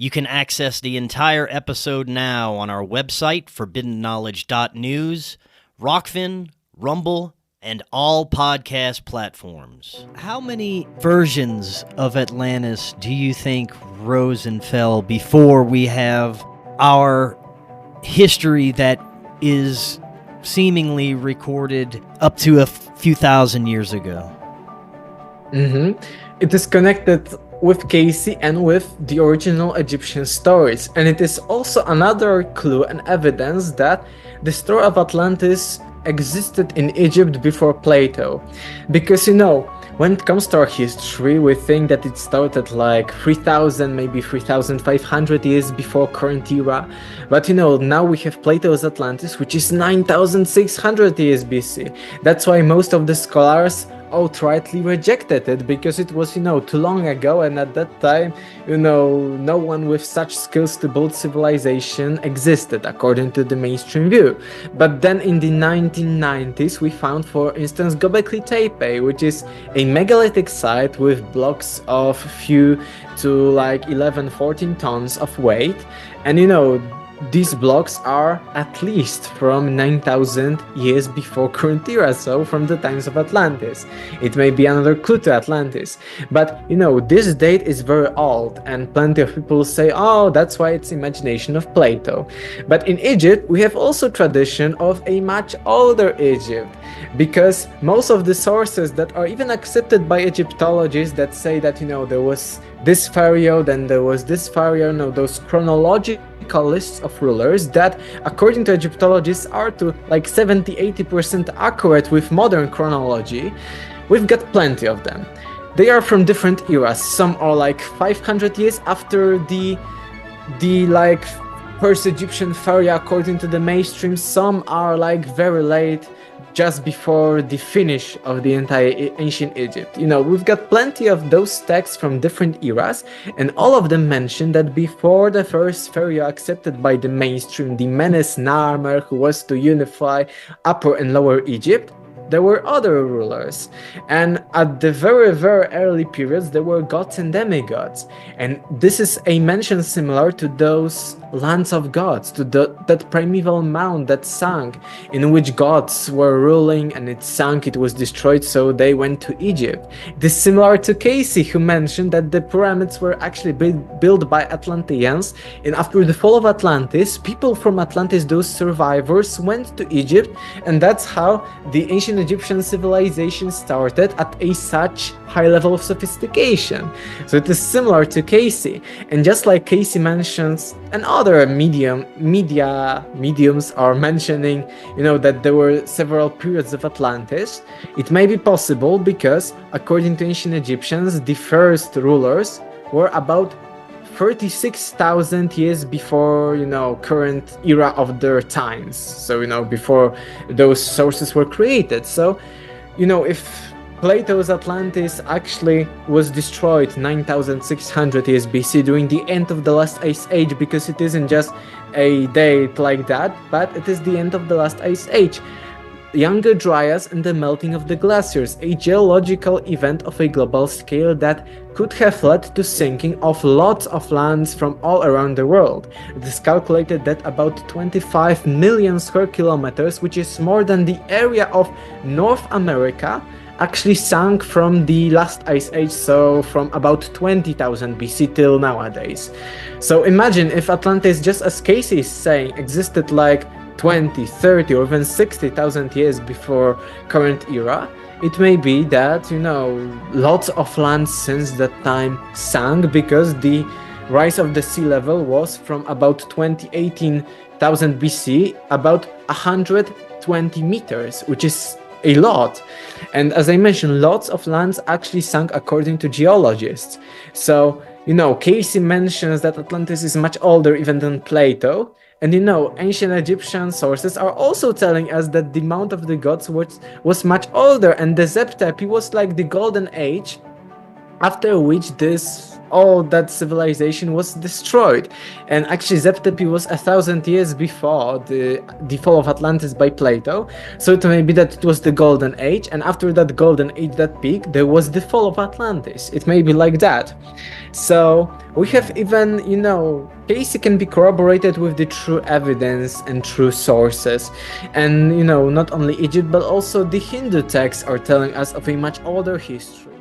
You can access the entire episode now on our website, forbiddenknowledge.news, Rokfin, Rumble, and all podcast platforms. How many versions of Atlantis do you think rose and fell before we have our history that is seemingly recorded up to a few thousand years ago? It is connected with Casey and with the original Egyptian stories, and it is also another clue and evidence that the story of Atlantis existed in Egypt before Plato. Because when it comes to our history, we think that it started like 3000, maybe 3500 years before current era. But now we have Plato's Atlantis, which is 9600 years BC. That's why most of the scholars outrightly rejected it, because it was too long ago, and at that time no one with such skills to build civilization existed according to the mainstream view. But then in the 1990s we found, for instance, Göbekli Tepe, which is a megalithic site with blocks of few to like 11-14 tons of weight, and these blocks are at least from 9000 years before current era, so from the times of Atlantis. It may be another clue to Atlantis. But this date is very old, and plenty of people say, oh, that's why it's imagination of Plato. But in Egypt we have also tradition of a much older Egypt, because most of the sources that are even accepted by Egyptologists that say that there was this pharaoh, then there was this pharaoh, those chronological lists of rulers that, according to Egyptologists, are to like 70-80% accurate with modern chronology. We've got plenty of them. They are from different eras. Some are like 500 years after the like first Egyptian pharaoh according to the mainstream. Some are like very late, just before the finish of the entire ancient Egypt. We've got plenty of those texts from different eras, and all of them mention that before the first pharaoh accepted by the mainstream, the Menes Narmer, who was to unify Upper and Lower Egypt, there were other rulers. And at the very, very early periods, there were gods and demigods. And this is a mention similar to those lands of gods, to that primeval mound that sank, in which gods were ruling, and it sank, it was destroyed, so they went to Egypt. This is similar to Casey, who mentioned that the pyramids were actually built by Atlanteans, and after the fall of Atlantis, people from Atlantis, those survivors, went to Egypt, and that's how the ancient Egyptian civilization started at a such high level of sophistication. So it is similar to Casey, and just like Casey mentions, and other media mediums are mentioning, that there were several periods of Atlantis. It may be possible because, according to ancient Egyptians, the first rulers were about 36,000 years before current era of their times, so before those sources were created. So if Plato's Atlantis actually was destroyed 9600 years BC during the end of the last ice age, because it isn't just a date like that, but it is the end of the last ice age, younger dryas and the melting of the glaciers, a geological event of a global scale that could have led to sinking of lots of lands from all around the world. It is calculated that about 25 million square kilometers, which is more than the area of North America, actually sank from the last ice age, so from about 20,000 BC till nowadays. So imagine if Atlantis, just as Casey is saying, existed like 20, 30, or even 60,000 years before current era. It may be that, lots of land since that time sank, because the rise of the sea level was from about 18,000 BC, about 120 meters, which is a lot. And as I mentioned, lots of lands actually sank according to geologists. So, Casey mentions that Atlantis is much older even than Plato. And ancient Egyptian sources are also telling us that the Mount of the Gods was much older, and the Zep Tepi was like the golden age after which all that civilization was destroyed. And actually Zep-Tepi was 1,000 years before the fall of Atlantis by Plato, so it may be that it was the golden age, and after that golden age, that peak, there was the fall of Atlantis. It may be like that. So we have even, Casey can be corroborated with the true evidence and true sources. And not only Egypt but also the Hindu texts are telling us of a much older history.